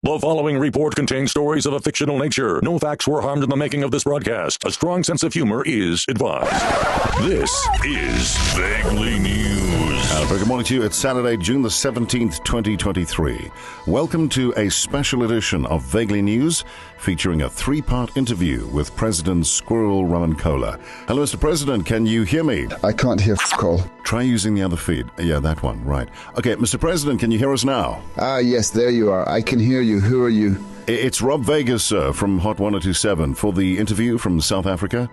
The following report contains stories of a fictional nature. No facts were harmed in the making of this broadcast. A strong sense of humor is advised. This is Vaguely News. Very good morning to you. It's Saturday, June the 17th, 2023. Welcome to a special edition of Vaguely News, featuring a three-part interview with President Squirrel Ramancola. Hello, Mr. President. Can you hear me? I can't hear call. Try using the other feed. Yeah, that one. Right. Okay, Mr. President, can you hear us now? Yes, there you are. I can hear you. Who are you? It's Rob Vega, sir, from Hot 1027 for the interview from South Africa.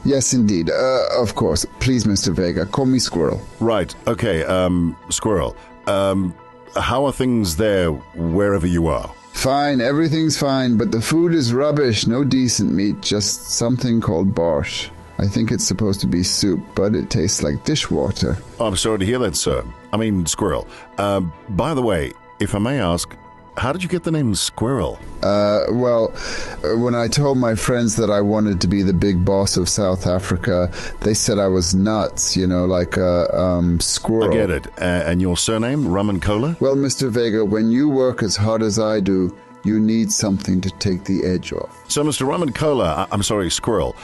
Yes, indeed. Of course. Please, Mr. Vega, call me Squirrel. Right. Okay, Squirrel. How are things there wherever you are? Fine, everything's fine, but the food is rubbish. No decent meat, just something called borscht. I think it's supposed to be soup, but it tastes like dishwater. Oh, I'm sorry to hear that, sir. I mean, Squirrel. By the way, if I may ask, how did you get the name Squirrel? When I told my friends that I wanted to be the big boss of South Africa, they said I was nuts, like a squirrel. I get it. And your surname, Ramancola? Well, Mr. Vega, when you work as hard as I do, you need something to take the edge off. So, Mr. Ramancola, I'm sorry, Squirrel,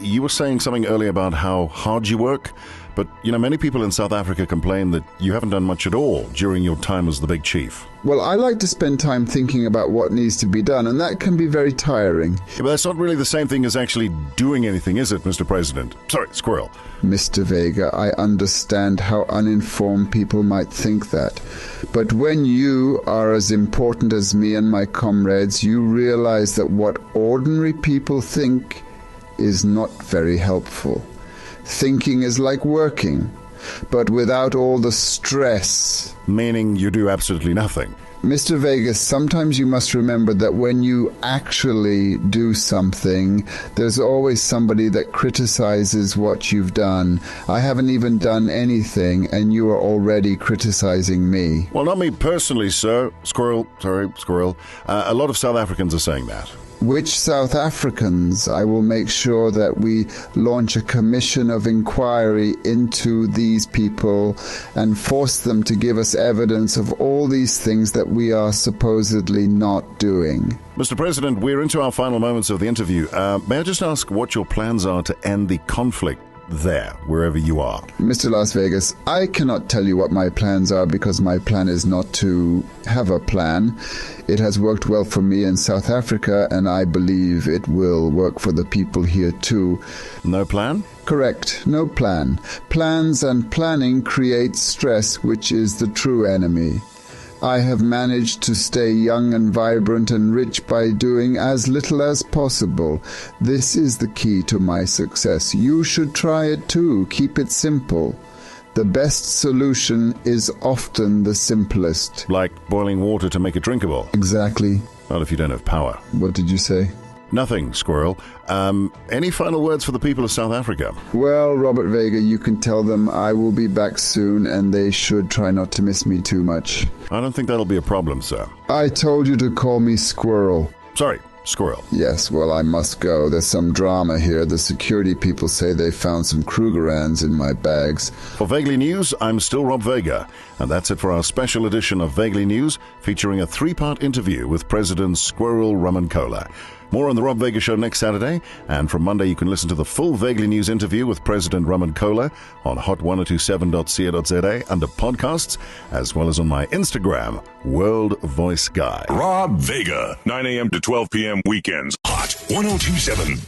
you were saying something earlier about how hard you work, but, many people in South Africa complain that you haven't done much at all during your time as the big chief. Well, I like to spend time thinking about what needs to be done, and that can be very tiring. Yeah, but that's not really the same thing as actually doing anything, is it, Mr. President? Sorry, Squirrel. Mr. Vega, I understand how uninformed people might think that. But when you are as important as me and my comrades, you realize that what ordinary people think is not very helpful. Thinking is like working, but without all the stress. Meaning you do absolutely nothing. Mr. Vegas, sometimes you must remember that when you actually do something, there's always somebody that criticizes what you've done. I haven't even done anything, and you are already criticizing me. Well, not me personally, sir. Squirrel. A lot of South Africans are saying that. Which South Africans? I will make sure that we launch a commission of inquiry into these people and force them to give us evidence of all these things that we are supposedly not doing. Mr. President, we're into our final moments of the interview. May I just ask what your plans are to end the conflict there, wherever you are? Mr. Las Vegas, I cannot tell you what my plans are because my plan is not to have a plan. It has worked well for me in South Africa, and I believe it will work for the people here too. No plan? Correct, no plan. Plans and planning create stress, which is the true enemy. I have managed to stay young and vibrant and rich by doing as little as possible. This is the key to my success. You should try it too. Keep it simple. The best solution is often the simplest. Like boiling water to make it drinkable? Exactly. Not if you don't have power. What did you say? Nothing, Squirrel. Any final words for the people of South Africa? Well, Robert Vega, you can tell them I will be back soon and they should try not to miss me too much. I don't think that'll be a problem, sir. I told you to call me Squirrel. Sorry, Squirrel. Yes, well, I must go. There's some drama here. The security people say they found some Krugerrands in my bags. For Vaguely News, I'm still Rob Vega. And that's it for our special edition of Vaguely News, featuring a three-part interview with President Squirrel Ramancola. More on The Rob Vega Show next Saturday, and from Monday you can listen to the full Vaguely News interview with President Ramancola on hot1027.co.za under podcasts, as well as on my Instagram, World Voice Guy. Rob Vega, 9 a.m. to 12 p.m. weekends. Hot 1027.